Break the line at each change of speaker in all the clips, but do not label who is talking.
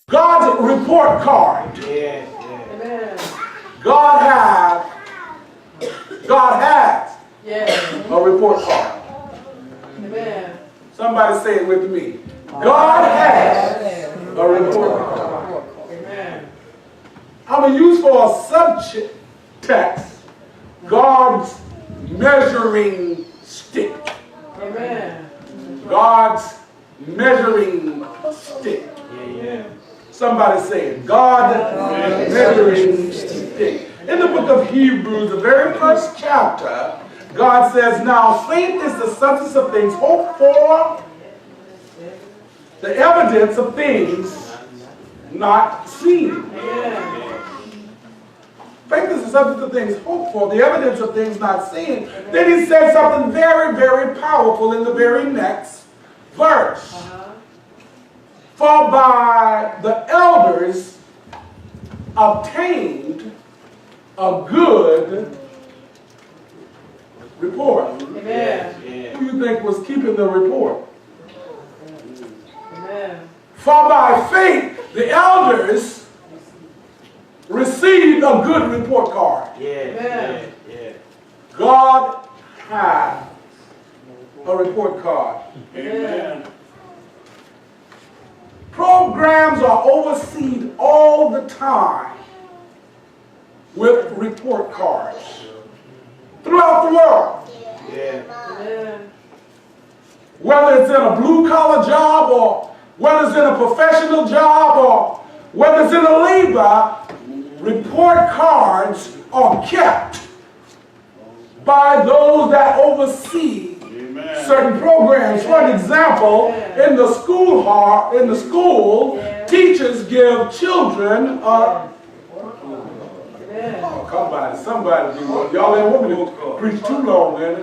God's report card.
Yeah.
God has a report card.
Amen.
Somebody say it with me. God has a report card.
Amen.
I'm going to use for a subject text God's measuring stick.
Amen.
God's measuring stick. Somebody say it. God's measuring stick. In the book of Hebrews, the very first chapter, God says, now faith is the substance of things hoped for, the evidence of things not seen. Faith is the substance of things hoped for, the evidence of things not seen. Then he said something very, very powerful in the very next verse. For by the elders obtained a good report.
Amen.
Who you think was keeping the report?
Amen.
For by faith the elders received a good report card.
Amen.
God had a report card.
Amen.
Programs are overseen all the time with report cards throughout the world.
Amen.
Whether it's in a blue-collar job or whether it's in a professional job or whether it's in a labor, report cards are kept by those that oversee certain programs. For an example, in the school, teachers give children somebody do it. Y'all ain't want me to preach too long, man.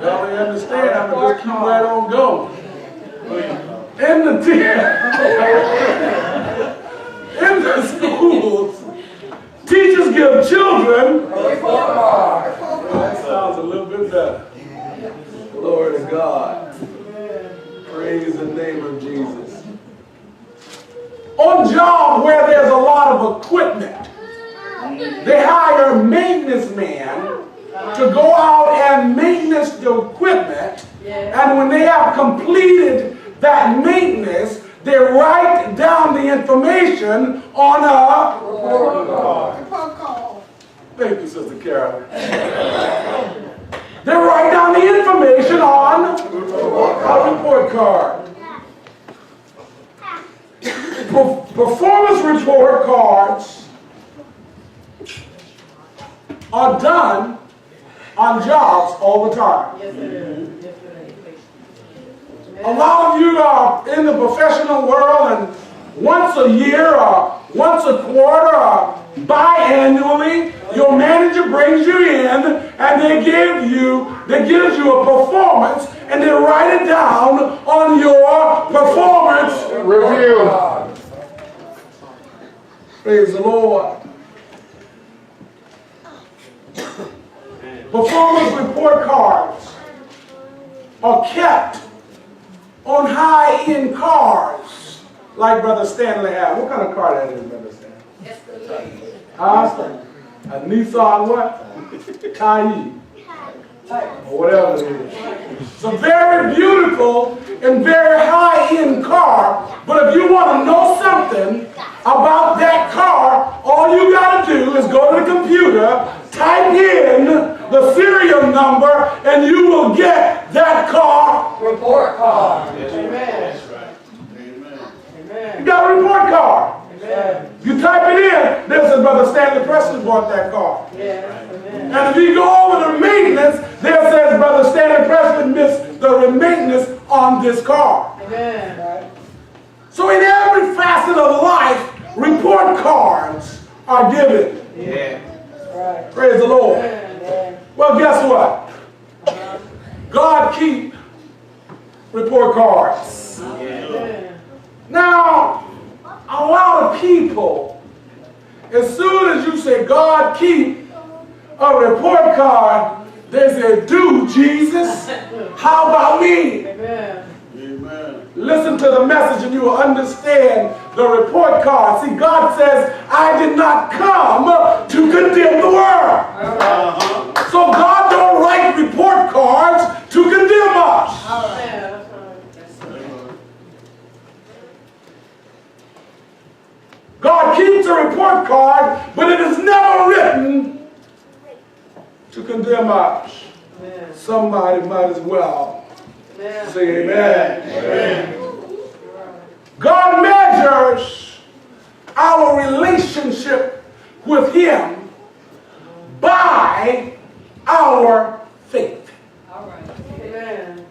Y'all ain't understand. I'm gonna just keep right on going. In the schools, teachers give children a report card. That sounds a little bit better. Glory to God. Praise the name of Jesus. On job where there's a lot of equipment, they hire a maintenance man to go out and maintenance the equipment, and when they have completed that maintenance, they write down the information on a report card. Thank you, Sister Carol. They write down the information on a report card. Performance report cards are done on jobs all the time. A lot of you are in the professional world, and once a year or once a quarter or biannually, your manager brings you in and they gives you a performance, and they write it down on your performance review. Praise the Lord. Performance report cards are kept on high-end cars, like Brother Stanley has. What kind of car that is, Brother Stanley? A Nissan what? Taii. Or whatever it is. It's a very beautiful and very high-end car, but if you want to know something about that car, all you got to do is go to the computer, type in the serial number, and you will get that car report card.
Amen.
You got a report card. You type it in, there's a Brother Stanley Preston bought that car. And if you go over the maintenance, there says Brother Stanley Preston missed the maintenance on this car. So in every facet of life, report cards are given. Praise the Lord. Well, guess what? God keep report cards. Now, a lot of people, as soon as you say God keep a report card, they say, do Jesus? How about me? listen to the message and you will understand the report card. See, God says, I did not come to condemn the world. So God don't write report cards to condemn us. God keeps a report card, but it is never written to condemn us. Amen. Somebody might as well say amen. Amen. God measures our relationship with Him by our faith.
All right. Amen.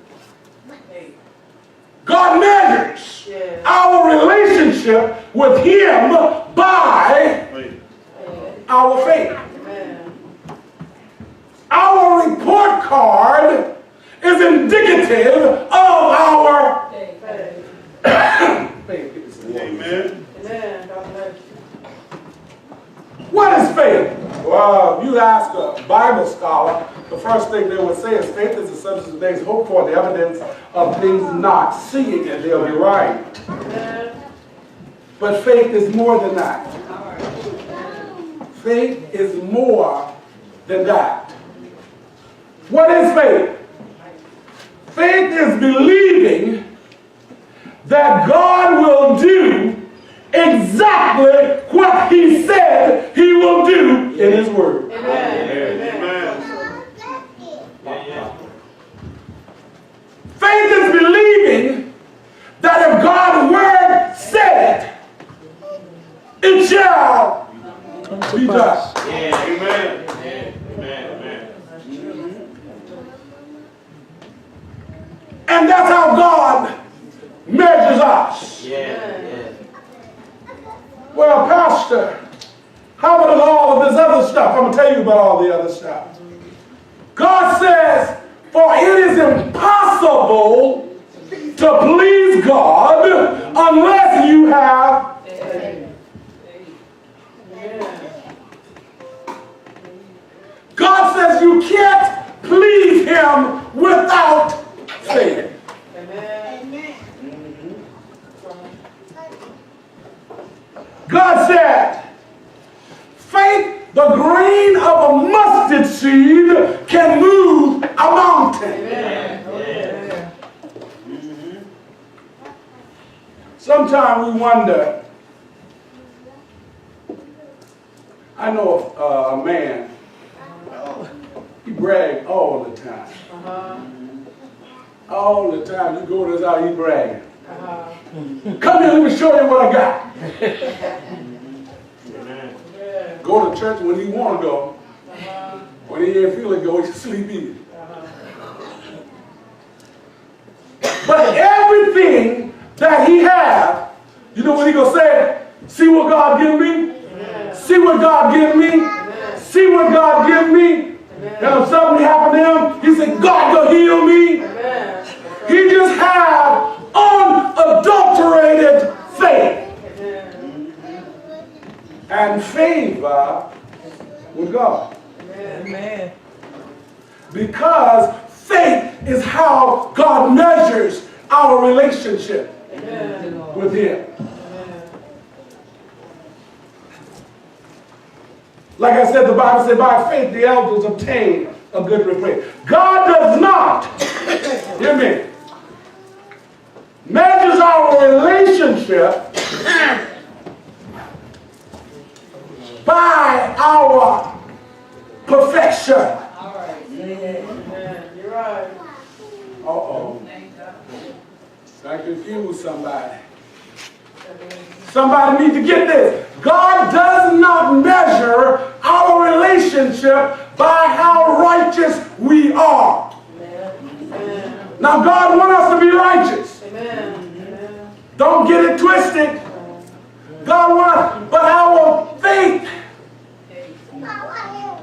God measures our relationship with Him by our faith.
Amen.
Our report card is indicative of our faith.
Amen.
Amen.
What is faith? Well, you ask a Bible scholar, the first thing they would say is faith is the substance of things hoped for, the evidence of things not seen, and they'll be right.
Amen.
But faith is more than that. Faith is more than that. What is faith? Faith is believing that God will do exactly what He said He will do in His Word.
Amen.
Faith is believing that if God's Word said it, it shall be done.
Amen.
And that's how God measures us. Well, Pastor, how about all of this other stuff? I'm going to tell you about all the other stuff. God says, for it is impossible to please God unless you have faith. God says you can't please Him without faith. God said, faith, the grain of a mustard seed, can move a mountain. Sometimes we wonder, I know a man, he bragged all the time. All the time. You go to his house, he bragging. Come here, let me show you what I got. Go to church when he want to go. When he ain't feeling go, he sleep in. But everything that he have, you know what he gonna say? See what God give me? See what God give me? See what God give me? And if something happened to him, he said, God gonna heal me. He just have unadulterated faith and favor with God.
Amen.
Because faith is how God measures our relationship with Him. Like I said, the Bible said, by faith the elders obtain a good report. God does not, hear me, measures our relationship by our perfection.
All right. Amen. You're right.
Uh-oh. I confused somebody. Somebody needs to get this. God does not measure our relationship by how righteous we are.
Amen.
Now God wants us to be righteous.
Amen.
Don't get it twisted. God wants, but our faith,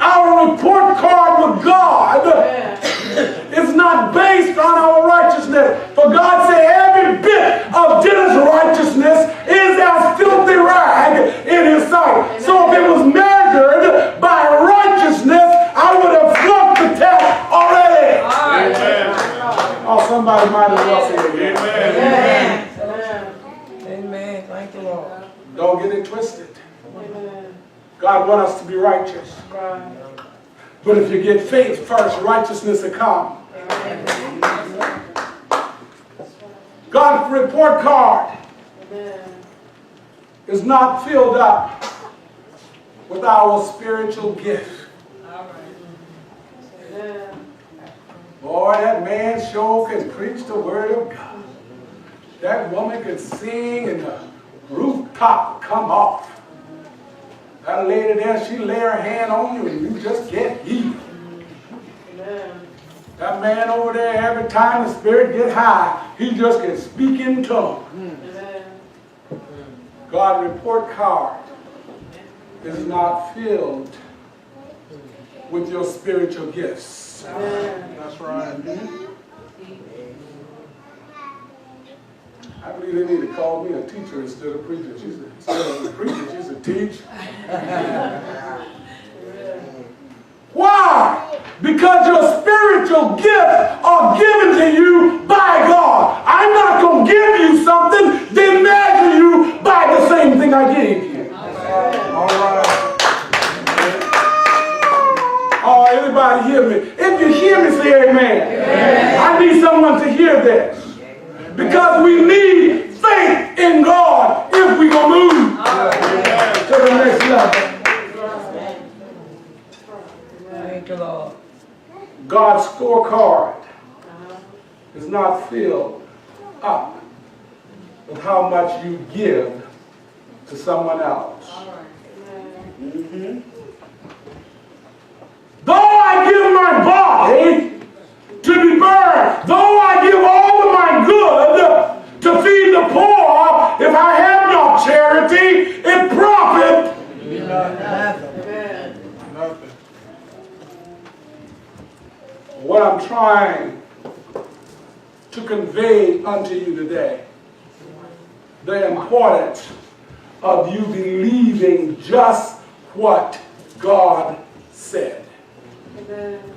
our report card with God is not based on our righteousness. For God said every bit of Dennis' righteousness is as filthy rag in His sight. So if it was measured by righteousness, I would have flunked the test already.
Amen.
Oh, somebody might as well say amen. God wants us to be righteous.
Right.
But if you get faith first, righteousness will come.
Amen.
God's report card
Amen.
is not filled up with our spiritual gift.
All right. Amen.
Boy, that man sure can preach the word of God. That woman can sing and the rooftop come off. That lady there, she lay her hand on you and you just get healed.
Amen.
That man over there, every time the spirit get high, he just can speak in tongues.
Amen.
God's report card is not filled with your spiritual gifts.
Amen.
That's right.
I believe they need to call me a teacher instead of preacher. Instead of a preacher, she's a teach. Why? Because your spiritual gifts are given to you by God. I'm not going to give you something, then measure you by the same thing I gave you.
All right.
Oh, everybody hear me? If you hear me, say amen. Amen. I need someone to hear this. Because we need faith in God if we're going to move to the next level.
Thank you, Lord.
God's scorecard is not filled up with how much you give to someone else. Though I give my body to be burned, though I give all of my good to feed the poor, if I have no charity, it profit
Nothing.
what I'm trying to convey unto you today. The importance of you believing just what God said.
Amen.